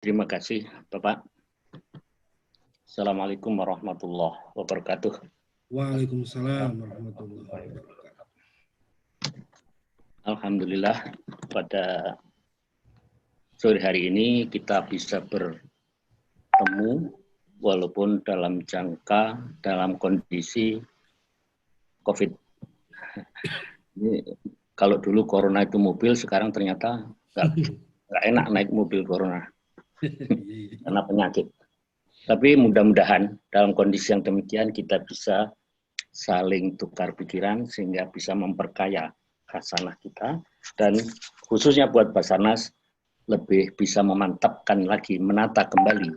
Terima kasih, Bapak. Assalamualaikum warahmatullahi wabarakatuh. Waalaikumsalam warahmatullahi wabarakatuh. Alhamdulillah, pada sore hari ini kita bisa bertemu walaupun dalam kondisi COVID. Ini, kalau dulu corona itu mobil, sekarang ternyata nggak enak naik mobil corona karena penyakit. Tapi mudah-mudahan dalam kondisi yang demikian kita bisa saling tukar pikiran sehingga bisa memperkaya khasanah kita, dan khususnya buat Basarnas lebih bisa memantapkan lagi, menata kembali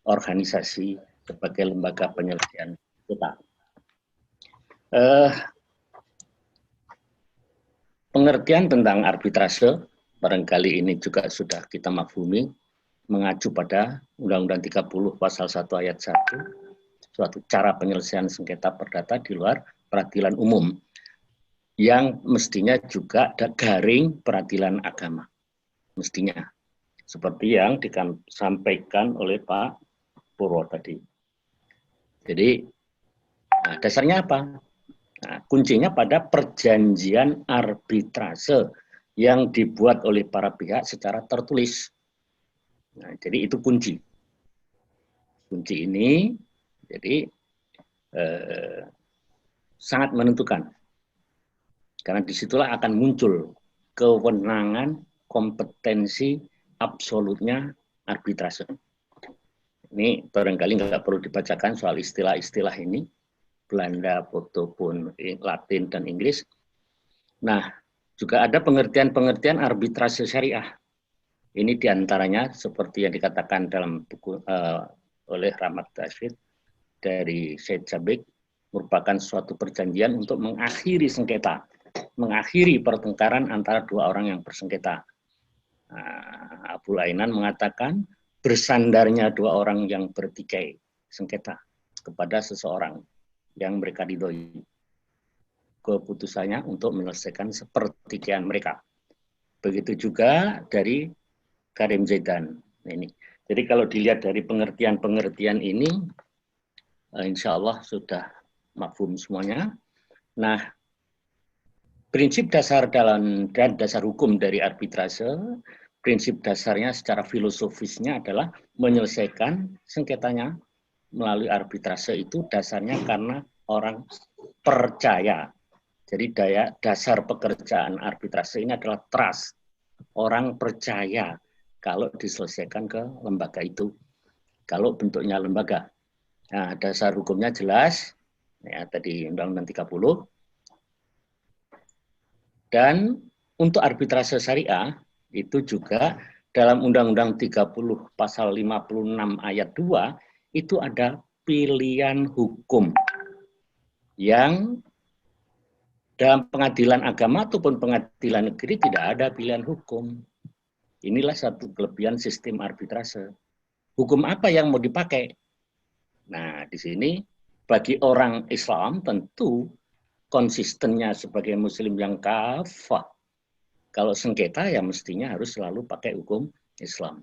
organisasi sebagai lembaga penyelesaian kita. Pengertian tentang arbitrase barangkali ini juga sudah kita maklumi, mengacu pada Undang-Undang 30 Pasal 1 Ayat 1, suatu cara penyelesaian sengketa perdata di luar peradilan umum, yang mestinya juga ada garing peradilan agama. Mestinya. Seperti yang disampaikan oleh Pak Purwo tadi. Jadi, dasarnya apa? Nah, kuncinya pada perjanjian arbitrase yang dibuat oleh para pihak secara tertulis. Nah, jadi itu kunci. Kunci ini jadi sangat menentukan. Karena disitulah akan muncul kewenangan, kompetensi absolutnya arbitrase. Ini barangkali nggak perlu dibacakan soal istilah-istilah ini, Belanda ataupun Latin dan Inggris. Nah, juga ada pengertian-pengertian arbitrase syariah. Ini diantaranya seperti yang dikatakan dalam buku oleh Rahmat Rashid dari Syed Jabik, merupakan suatu perjanjian untuk mengakhiri sengketa, mengakhiri pertengkaran antara dua orang yang bersengketa. Abu Ainan mengatakan bersandarnya dua orang yang bertikai sengketa kepada seseorang yang mereka ridhoi, keputusannya untuk menyelesaikan sepertikaian mereka. Begitu juga dari Karim Zaidan. Ini. Jadi kalau dilihat dari pengertian-pengertian ini, insya Allah sudah mafhum semuanya. Nah, prinsip dasar dan dasar hukum dari arbitrase, prinsip dasarnya secara filosofisnya adalah menyelesaikan sengketanya melalui arbitrase itu dasarnya karena orang percaya. Jadi dasar pekerjaan arbitrase ini adalah trust. Orang percaya kalau diselesaikan ke lembaga itu. Kalau bentuknya lembaga. Nah, dasar hukumnya jelas, ya tadi Undang-Undang 30. Dan untuk arbitrase syariah, itu juga dalam Undang-Undang 30 Pasal 56 Ayat 2, itu ada pilihan hukum yang dalam pengadilan agama ataupun pengadilan negeri tidak ada pilihan hukum. Inilah satu kelebihan sistem arbitrase. Hukum apa yang mau dipakai? Nah, di sini bagi orang Islam tentu konsistennya sebagai muslim yang kafah. Kalau sengketa ya mestinya harus selalu pakai hukum Islam.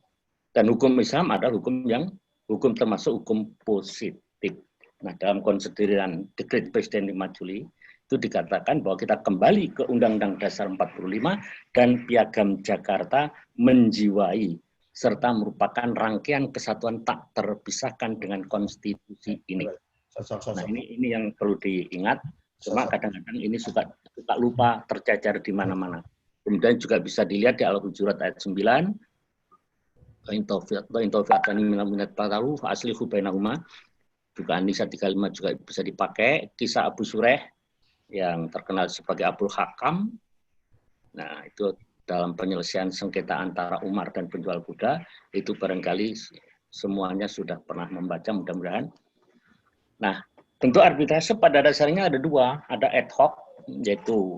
Dan hukum Islam adalah hukum termasuk hukum positif. Nah, dalam konsideran Dekret Presiden 5 Juli itu dikatakan bahwa kita kembali ke Undang-Undang Dasar 45 dan Piagam Jakarta menjiwai serta merupakan rangkaian kesatuan tak terpisahkan dengan konstitusi ini. Nah, ini yang perlu diingat. Cuma kadang-kadang ini suka lupa, tercecer di mana-mana. Kemudian juga bisa dilihat di Al-Hujurat ayat 9. Juga An-Nisa 35 juga bisa dipakai. Kisah Abu Sureh yang terkenal sebagai Abul Hakam. Nah, itu dalam penyelesaian sengketa antara Umar dan penjual kuda, itu barangkali semuanya sudah pernah membaca, mudah-mudahan. Nah, tentu arbitrase pada dasarnya ada dua, ada ad hoc, yaitu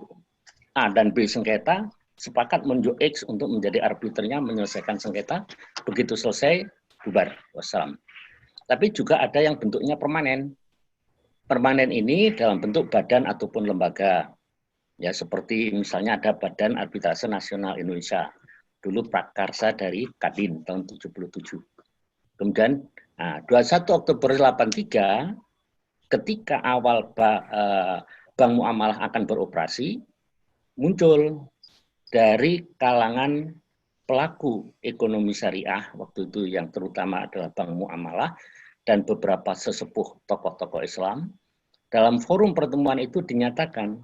A dan B sengketa, sepakat menunjuk X untuk menjadi arbiternya menyelesaikan sengketa, begitu selesai, bubar, wassalam. Tapi juga ada yang bentuknya permanen. Permanen ini dalam bentuk badan ataupun lembaga. Ya, seperti misalnya ada Badan Arbitrase Nasional Indonesia. dulu prakarsa dari Kadin tahun 77. Kemudian 21 Oktober 83 ketika awal Bank Muamalah akan beroperasi, muncul dari kalangan pelaku ekonomi syariah waktu itu yang terutama adalah Bank Muamalah dan beberapa sesepuh tokoh-tokoh Islam. Dalam forum pertemuan itu dinyatakan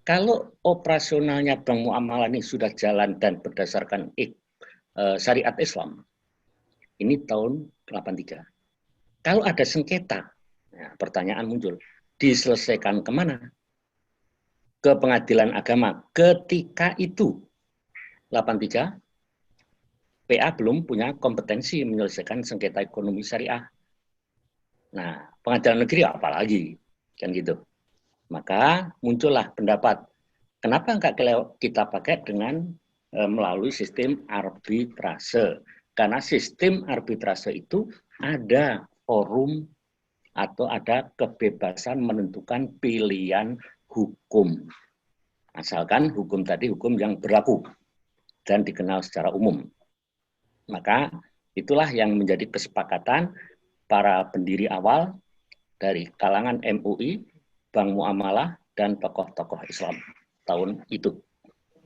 kalau operasionalnya Bank Muamalah ini sudah jalan dan berdasarkan syariat Islam, ini tahun 83. Kalau ada sengketa, pertanyaan muncul, diselesaikan kemana? Ke pengadilan agama. Ketika itu, 83, PA belum punya kompetensi menyelesaikan sengketa ekonomi syariah. Nah, pengadilan negeri apalagi, kan gitu. Maka muncullah pendapat, kenapa enggak kita pakai dengan melalui sistem arbitrase? Karena sistem arbitrase itu ada forum atau ada kebebasan menentukan pilihan hukum. Asalkan hukum tadi hukum yang berlaku dan dikenal secara umum. Maka itulah yang menjadi kesepakatan para pendiri awal dari kalangan MUI, Bank Muamalah, dan tokoh-tokoh Islam tahun itu.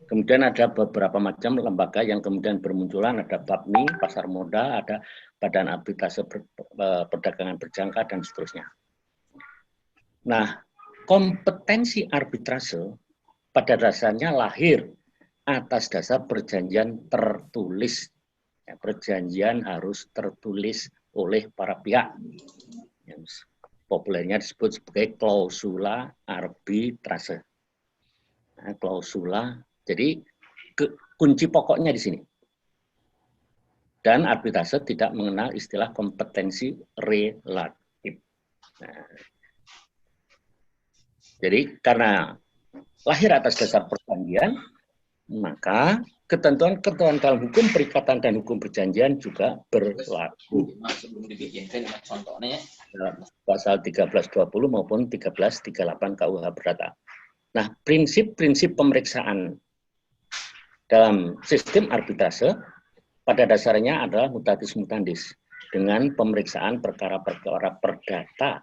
Kemudian ada beberapa macam lembaga yang kemudian bermunculan, ada BAPMI, Pasar Modal, ada Badan Arbitrase Perdagangan Berjangka, dan seterusnya. Nah, kompetensi arbitrase pada dasarnya lahir atas dasar perjanjian tertulis. Perjanjian harus tertulis oleh para pihak. Yang populernya disebut sebagai klausula arbitrase. Nah, klausula, jadi kunci pokoknya di sini. Dan arbitrase tidak mengenal istilah kompetensi relatif. Nah, jadi karena lahir atas dasar perjanjian, maka ketentuan-ketentuan dalam hukum perikatan dan hukum perjanjian juga berlaku. Pasal 1320 maupun 1338 KUH Perdata. Nah, prinsip-prinsip pemeriksaan dalam sistem arbitrase pada dasarnya adalah mutatis mutandis dengan pemeriksaan perkara-perkara perdata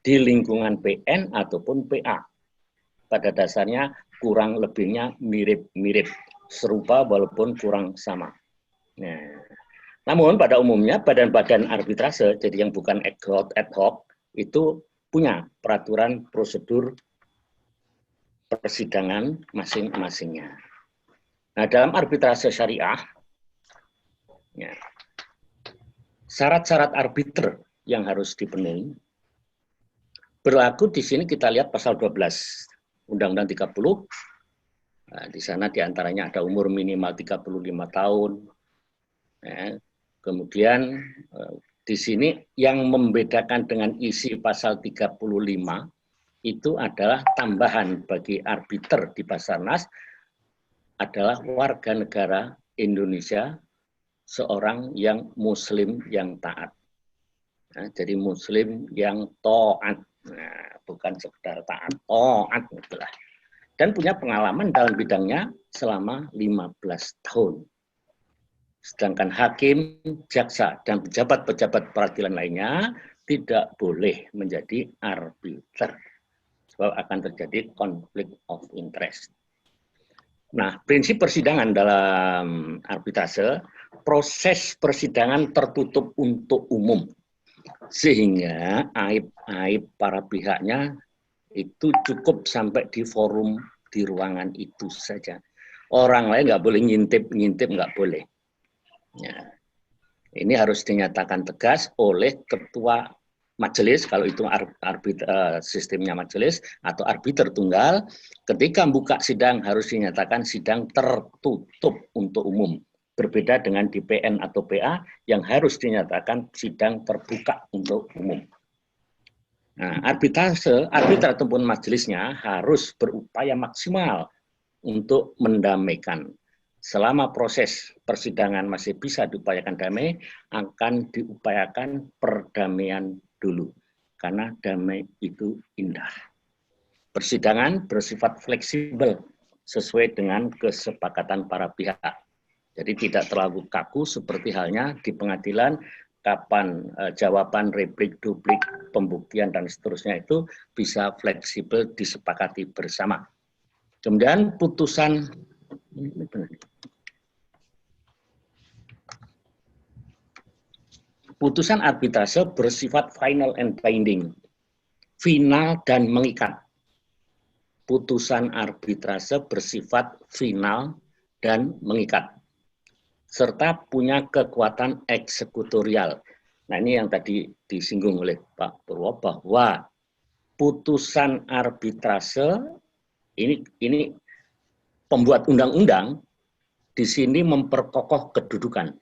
di lingkungan PN ataupun PA. Pada dasarnya kurang lebihnya mirip-mirip, serupa walaupun kurang sama. Nah, namun pada umumnya badan-badan arbitrase, jadi yang bukan ad hoc, itu punya peraturan prosedur persidangan masing-masingnya. Nah, dalam arbitrase syariah, syarat-syarat arbiter yang harus dipenuhi berlaku di sini kita lihat pasal 12 Undang-Undang 30. Nah, di sana diantaranya ada umur minimal 35 tahun. Ya, kemudian di sini yang membedakan dengan isi pasal 35 itu adalah tambahan bagi arbiter di Basarnas adalah warga negara Indonesia seorang yang muslim yang taat. Nah, jadi muslim yang taat, nah, bukan sekedar taat, taat itulah. Dan punya pengalaman dalam bidangnya selama 15 tahun. Sedangkan hakim, jaksa, dan pejabat-pejabat peradilan lainnya tidak boleh menjadi arbiter. Sebab akan terjadi konflik of interest. Nah, prinsip persidangan dalam arbitrase, proses persidangan tertutup untuk umum. Sehingga aib-aib para pihaknya itu cukup sampai di forum, di ruangan itu saja. Orang lain nggak boleh ngintip nggak boleh. Ya. Ini harus dinyatakan tegas oleh ketua majelis, kalau itu sistemnya majelis atau arbiter tunggal, ketika membuka sidang harus dinyatakan sidang tertutup untuk umum. Berbeda dengan di PN atau PA yang harus dinyatakan sidang terbuka untuk umum. Nah, arbiter ataupun majelisnya harus berupaya maksimal untuk mendamaikan. Selama proses persidangan masih bisa diupayakan damai, akan diupayakan perdamaian dulu. Karena damai itu indah. Persidangan bersifat fleksibel sesuai dengan kesepakatan para pihak. Jadi tidak terlalu kaku seperti halnya di pengadilan, kapan jawaban, replik, duplik, pembuktian, dan seterusnya itu bisa fleksibel disepakati bersama. Kemudian putusan arbitrase bersifat final and binding, final dan mengikat. Putusan arbitrase bersifat final dan mengikat, serta punya kekuatan eksekutorial. Nah, ini yang tadi disinggung oleh Pak Purwo, bahwa putusan arbitrase ini pembuat undang-undang di sini memperkokoh kedudukan.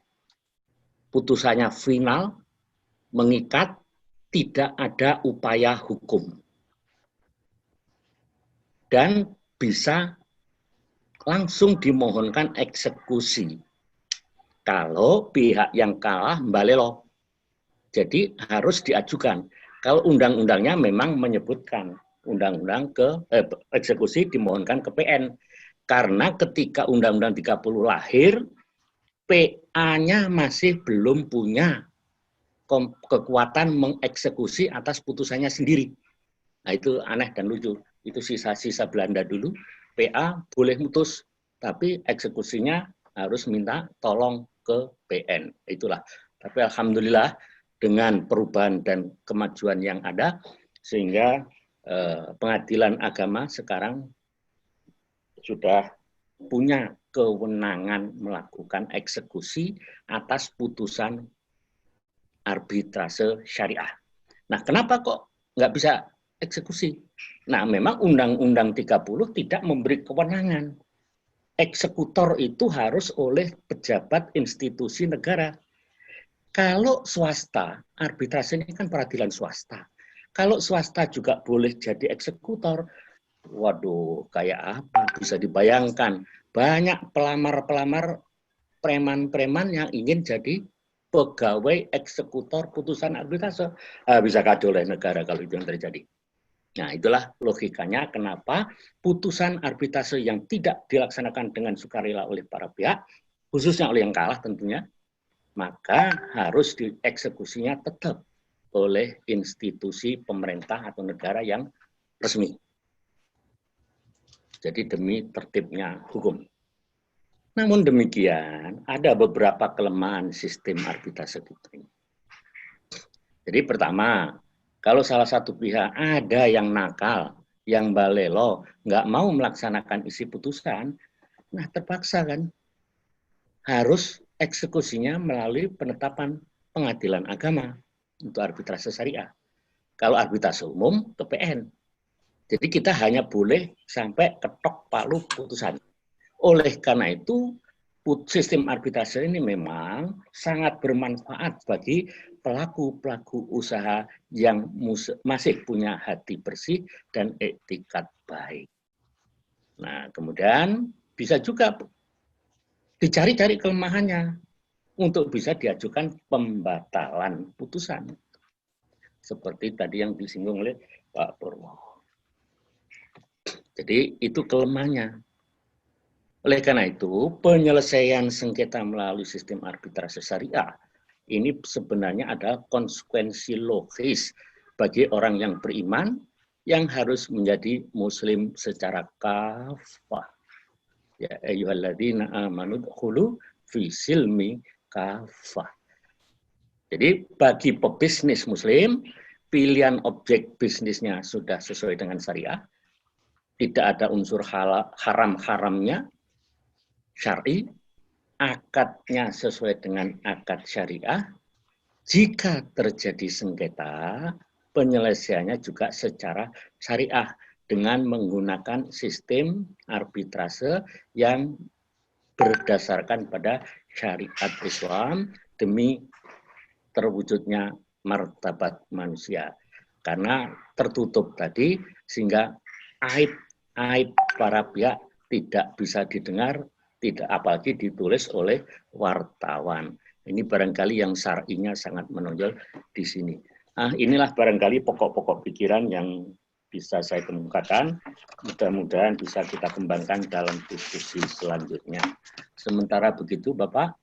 Putusannya final, mengikat, tidak ada upaya hukum. Dan bisa langsung dimohonkan eksekusi. Kalau pihak yang kalah mbalelo. Jadi harus diajukan. Kalau undang-undangnya memang menyebutkan undang-undang eksekusi dimohonkan ke PN. Karena ketika Undang-Undang 30 lahir, PA-nya masih belum punya kekuatan mengeksekusi atas putusannya sendiri. Nah, itu aneh dan lucu. Itu sisa-sisa Belanda dulu, PA boleh mutus, tapi eksekusinya harus minta tolong ke PN. Itulah. Tapi alhamdulillah dengan perubahan dan kemajuan yang ada, sehingga pengadilan agama sekarang sudah punya kewenangan melakukan eksekusi atas putusan arbitrase syariah. Nah, kenapa kok nggak bisa eksekusi? Nah, memang Undang-Undang 30 tidak memberi kewenangan. Eksekutor itu harus oleh pejabat institusi negara. Kalau swasta, arbitrase ini kan peradilan swasta. Kalau swasta juga boleh jadi eksekutor, waduh, kayak apa? Bisa dibayangkan. Banyak pelamar-pelamar, preman-preman yang ingin jadi pegawai eksekutor putusan arbitrase. Bisa kacau oleh negara kalau itu yang terjadi. Nah, itulah logikanya kenapa putusan arbitrase yang tidak dilaksanakan dengan sukarela oleh para pihak, khususnya oleh yang kalah tentunya, maka harus dieksekusinya tetap oleh institusi pemerintah atau negara yang resmi. Jadi demi tertibnya hukum. Namun demikian, ada beberapa kelemahan sistem arbitrase kita. Jadi pertama, kalau salah satu pihak ada yang nakal, yang balelo, nggak mau melaksanakan isi putusan, nah terpaksa kan harus eksekusinya melalui penetapan pengadilan agama untuk arbitrase syariah. Kalau arbitrase umum ke PN. Jadi kita hanya boleh sampai ketok palu putusan. Oleh karena itu, sistem arbitrase ini memang sangat bermanfaat bagi pelaku-pelaku usaha yang masih punya hati bersih dan etikat baik. Nah, kemudian bisa juga dicari-cari kelemahannya untuk bisa diajukan pembatalan putusan. Seperti tadi yang disinggung oleh Pak Purwo. Jadi itu kelemahannya. Oleh karena itu, penyelesaian sengketa melalui sistem arbitrase syariah ini sebenarnya adalah konsekuensi logis bagi orang yang beriman yang harus menjadi muslim secara kafah. Ya ayyuhalladzina amanu dkhulu fi silmi kafah. Jadi bagi pebisnis muslim, pilihan objek bisnisnya sudah sesuai dengan syariah, tidak ada unsur haram-haramnya, syar'i, akadnya sesuai dengan akad syariah. Jika terjadi sengketa, penyelesaiannya juga secara syariah dengan menggunakan sistem arbitrase yang berdasarkan pada syariat Islam demi terwujudnya martabat manusia. Karena tertutup tadi sehingga aib para pihak tidak bisa didengar, tidak apalagi ditulis oleh wartawan. Ini barangkali yang syar'inya sangat menonjol di sini. Inilah barangkali pokok-pokok pikiran yang bisa saya kemukakan. Mudah-mudahan bisa kita kembangkan dalam diskusi selanjutnya. Sementara begitu, Bapak,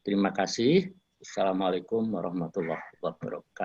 terima kasih. Assalamualaikum warahmatullahi wabarakatuh.